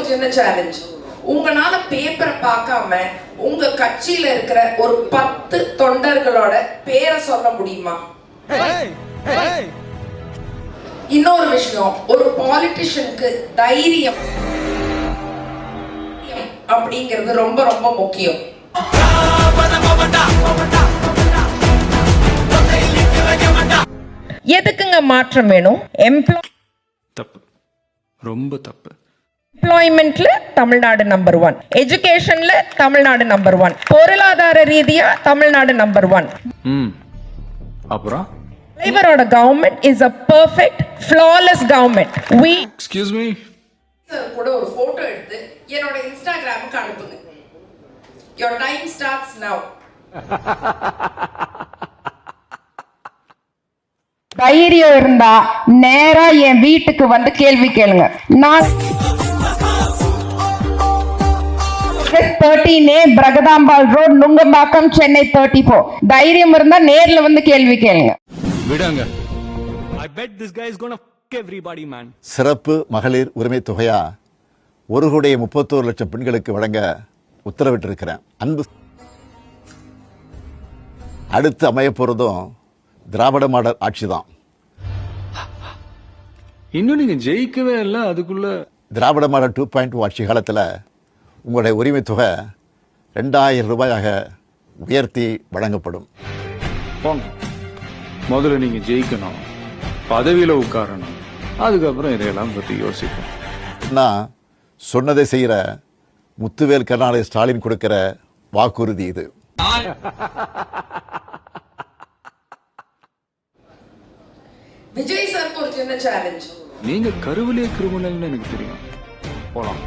சின்ன சேலஞ்ச். உங்களால பேப்பரை பார்க்காம உங்க கட்சியில இருக்கிற ஒரு 10 தொண்டர்களோட பேரை சொல்ல முடியுமா? இன்னொரு விஷயம், ஒரு பாலிட்டிஷியனுக்கு தைரியம் அப்படிங்கிறது ரொம்ப ரொம்ப முக்கியம். எதுக்குங்க மாற்றம் வேணும்? தப்பு, ரொம்ப தப்பு. எம்ப்ளாய்மெண்ட்ல தமிழ்நாடு நம்பர் 1, எஜுகேஷன்ல தமிழ்நாடு நம்பர் 1, பொருளாதார ரீதியா தமிழ்நாடு நம்பர் 1. அப்புறம் தலைவரோட government is a perfect flawless government. we excuse me கூட ஒரு போட்டோ எடுத்து என்னோட இன்ஸ்டாகிராமுக்கு அனுப்புங்க. your time starts now. தைரியம் இருந்தா நேரா என் வீட்டுக்கு வந்து கேள்வி கேளுங்க. நான் 13A பிரகதாம்பாள் ரோட், நுங்கம்பாக்கம், சென்னை 34. தைரியம் இருந்தா நேர்ல வந்து கேள்வி கேளுங்க. விடுங்க. I bet this guy is going to fuck everybody, man. சிறப்பு மகளிர் உரிமை தொகையா 1,31,00,000 பெண்களுக்கு வழங்க உத்தரவிட்டிருக்கிறேன். அன்பு அடுத்து அமைய போறதும் திராவிட மாடல் ஆட்சி தான். இன்னும் நீங்க ஜெயிக்கவே இல்லை, அதுக்குள்ள திராவிட மாடல் 2.0 ஆட்சி காலத்தில் உங்களுடைய உரிமை தொகை 2,000 ரூபாயாக உயர்த்தி வழங்கப்படும். போங்க, முதல்ல நீங்க ஜெயிக்கணும், பதவியில உட்காரணும், அதுக்கப்புறம் இதையெல்லாம் பத்தி யோசிக்கணும். நான் சொன்னதை செய்கிற முத்துவேல் கருணாநிதி ஸ்டாலின் கொடுக்கிற வாக்குறுதி இது. விஜய் சார் ஒரு சின்ன சேலஞ்ச். நீங்க கருவிலே கிரிமினல்னு எனக்கு தெரியும். போலாம்.